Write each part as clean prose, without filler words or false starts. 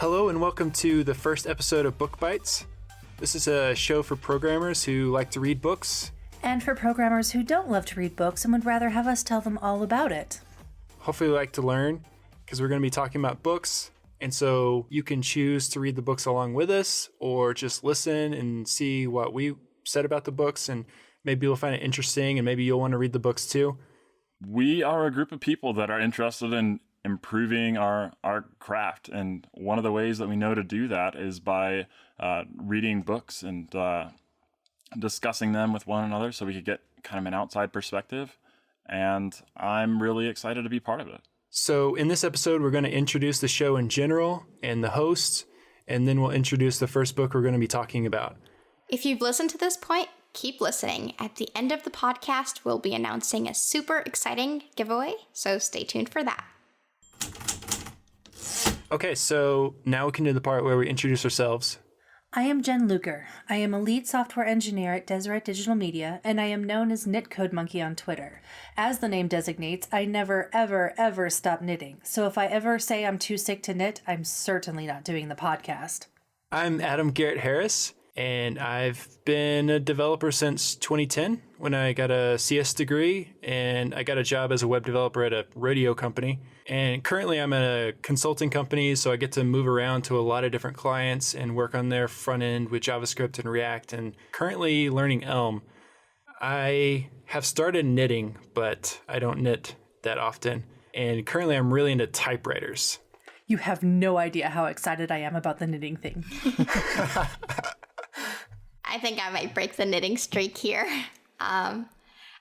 Hello and welcome to the first episode of Book Bites. This is a show for programmers who like to read books. And for programmers who don't love to read books and would rather have us tell them all about it. Hopefully you like to learn, because we're going to be talking about books. And so you can choose to read the books along with us, or just listen and see what we said about the books, and maybe you'll find it interesting, and maybe you'll want to read the books too. We are a group of people that are interested in improving our craft. And one of the ways that we know to do that is by reading books and discussing them with one another so we could get kind of an outside perspective. And I'm really excited to be part of it. So in this episode, we're going to introduce the show in general and the hosts, and then we'll introduce the first book we're going to be talking about. If you've listened to this point, keep listening. At the end of the podcast, we'll be announcing a super exciting giveaway, so stay tuned for that. Okay, so now we can do the part where we introduce ourselves. I am Jen Luker. I am a lead software engineer at Deseret Digital Media, and I am known as Knit Code Monkey on Twitter. As the name designates, I never, ever stop knitting. So if I ever say I'm too sick to knit, I'm certainly not doing the podcast. I'm Adam Garrett Harris, and I've been a developer since 2010 when I got a CS degree, and I got a job as a web developer at a radio company. And currently I'm at a consulting company, so I get to move around to a lot of different clients and work on their front end with JavaScript and React, and currently learning Elm. I have started knitting, but I don't knit that often. And currently I'm really into typewriters. You have no idea how excited I am about the knitting thing. I think I might break the knitting streak here.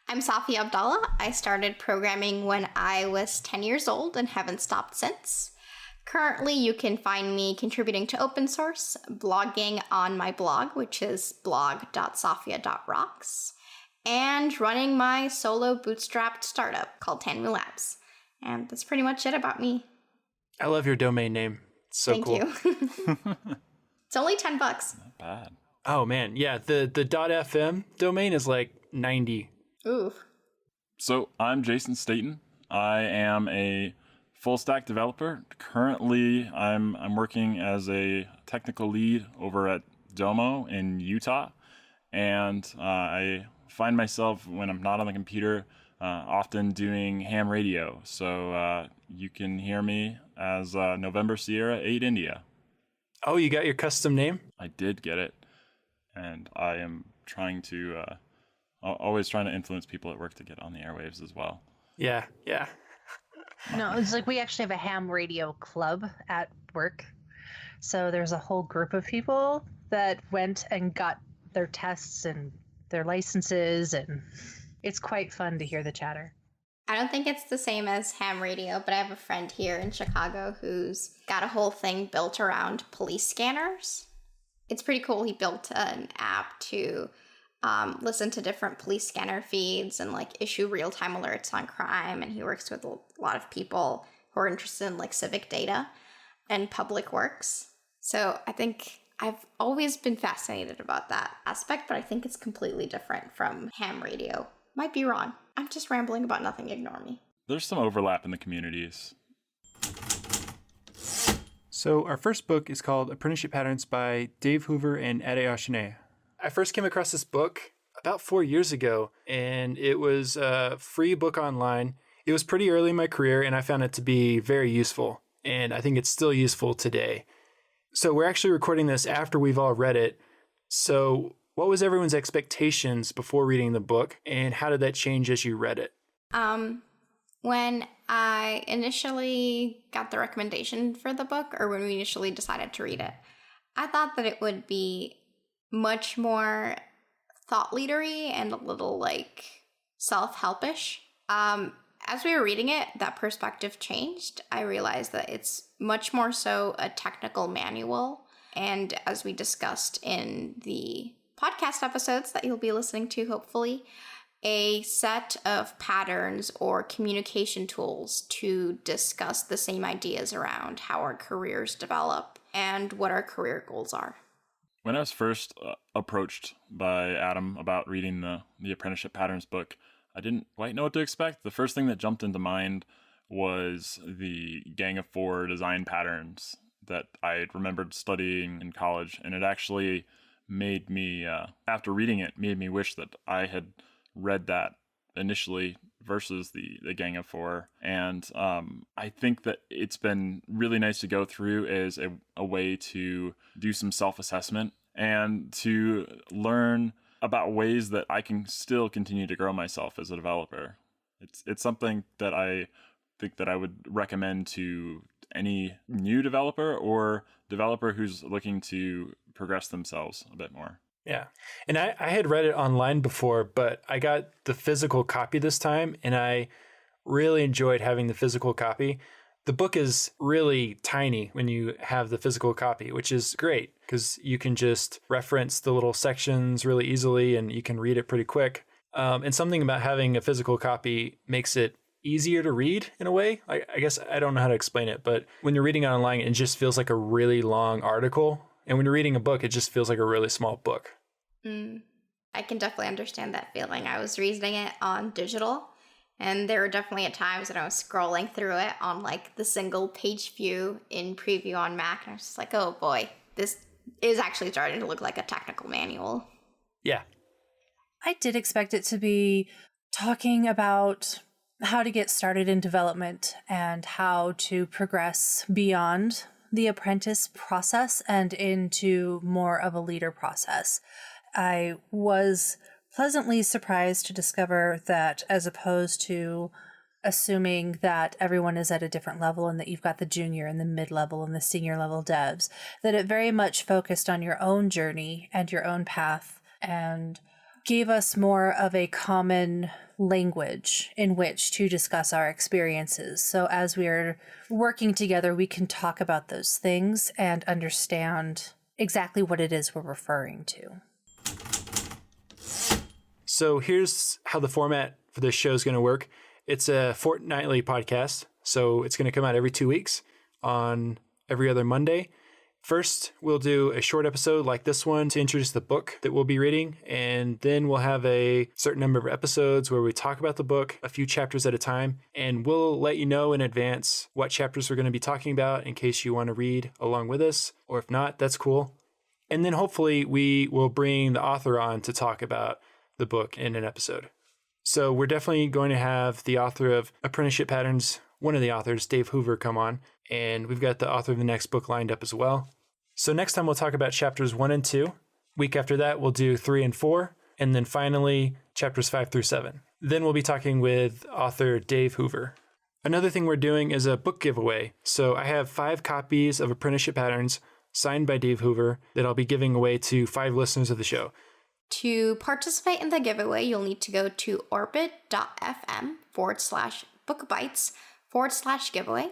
I'm Safi Abdallah. I started programming when I was 10 years old and haven't stopped since. Currently, you can find me contributing to open source, blogging on my blog, which is blog.safia.rocks, and running my solo bootstrapped startup called Tanmu Labs. And that's pretty much it about me. I love your domain name. It's so Thank cool. you. It's only $10. Not bad. Oh man, yeah, the .fm domain is like 90. Ooh. So I'm Jason Staten. I am a full stack developer. Currently, I'm working as a technical lead over at Domo in Utah. And I find myself, when I'm not on the computer, often doing ham radio. So you can hear me as November Sierra 8 India. Oh, you got your custom name? I did get it. And I am trying to, always trying to influence people at work to get on the airwaves as well. Yeah. No, it's like we actually have a ham radio club at work. So there's a whole group of people that went and got their tests and their licenses, and it's quite fun to hear the chatter. I don't think it's the same as ham radio, but I have a friend here in Chicago who's got a whole thing built around police scanners. It's pretty cool. He built an app to listen to different police scanner feeds and like issue real-time alerts on crime. And he works with a lot of people who are interested in like civic data and public works. So I think I've always been fascinated about that aspect, but I think it's completely different from ham radio. Might be wrong. I'm just rambling about nothing. Ignore me. There's some overlap in the communities. So our first book is called Apprenticeship Patterns by Dave Hoover and Ade Ashane. I first came across this book about 4 years ago, and it was a free book online. It was pretty early in my career, and I found it to be very useful, and I think it's still useful today. So we're actually recording this after we've all read it. So what was everyone's expectations before reading the book, and how did that change as you read it? When I initially got the recommendation for the book, or when we initially decided to read it, I thought that it would be much more thought leadery and a little like self-helpish. As we were reading it, that perspective changed. I realized that it's much more so a technical manual. And as we discussed in the podcast episodes that you'll be listening to, hopefully, a set of patterns or communication tools to discuss the same ideas around how our careers develop and what our career goals are. When I was first approached by Adam about reading the Apprenticeship Patterns book, I didn't quite know what to expect. The first thing that jumped into mind was the Gang of Four design patterns that I remembered studying in college, and it actually made me, after reading it, made me wish that I had read that initially versus the Gang of Four. And I think that it's been really nice to go through as a way to do some self-assessment and to learn about ways that I can still continue to grow myself as a developer. It's something that I think that I would recommend to any new developer or developer who's looking to progress themselves a bit more. Yeah. And I had read it online before, but I got the physical copy this time, and I really enjoyed having the physical copy. The book is really tiny when you have the physical copy, which is great because you can just reference the little sections really easily and you can read it pretty quick. And something about having a physical copy makes it easier to read in a way. I guess I don't know how to explain it, but when you're reading it online, it just feels like a really long article. And when you're reading a book, it just feels like a really small book. I can definitely understand that feeling. I was reading it on digital, and there were definitely at times when I was scrolling through it on like the single page view in preview on Mac, and I was just like, oh boy, this is actually starting to look like a technical manual. Yeah. I did expect it to be talking about how to get started in development and how to progress beyond the apprentice process and into more of a leader process. I was pleasantly surprised to discover that, as opposed to assuming that everyone is at a different level and that you've got the junior and the mid-level and the senior level devs, that it very much focused on your own journey and your own path and gave us more of a common language in which to discuss our experiences. So as we're working together, we can talk about those things and understand exactly what it is we're referring to. So here's how the format for this show is going to work. It's a fortnightly podcast, so it's going to come out every 2 weeks on every other Monday. First, we'll do a short episode like this one to introduce the book that we'll be reading, and then we'll have a certain number of episodes where we talk about the book, a few chapters at a time, and we'll let you know in advance what chapters we're going to be talking about in case you want to read along with us, or if not, that's cool. And then hopefully we will bring the author on to talk about the book in an episode. So we're definitely going to have the author of Apprenticeship Patterns, one of the authors, Dave Hoover, come on, and we've got the author of the next book lined up as well. So next time we'll talk about chapters 1 and 2. Week after that, we'll do 3 and 4, and then finally chapters 5 through 7. Then we'll be talking with author Dave Hoover. Another thing we're doing is a book giveaway. So I have 5 copies of Apprenticeship Patterns signed by Dave Hoover that I'll be giving away to 5 listeners of the show. To participate in the giveaway, you'll need to go to orbit.fm/bookbites/giveaway.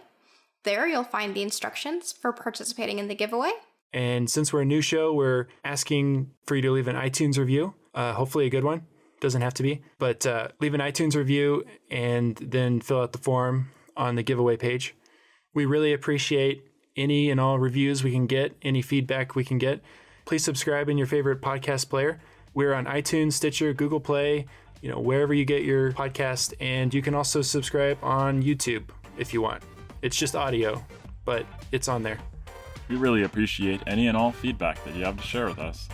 There you'll find the instructions for participating in the giveaway. And since we're a new show, we're asking for you to leave an iTunes review, hopefully a good one. Doesn't have to be, but leave an iTunes review and then fill out the form on the giveaway page. We really appreciate any and all reviews we can get, any feedback we can get. Please subscribe in your favorite podcast player. We're on iTunes, Stitcher, Google Play, wherever you get your podcast. And you can also subscribe on YouTube if you want. It's just audio, but it's on there. We really appreciate any and all feedback that you have to share with us.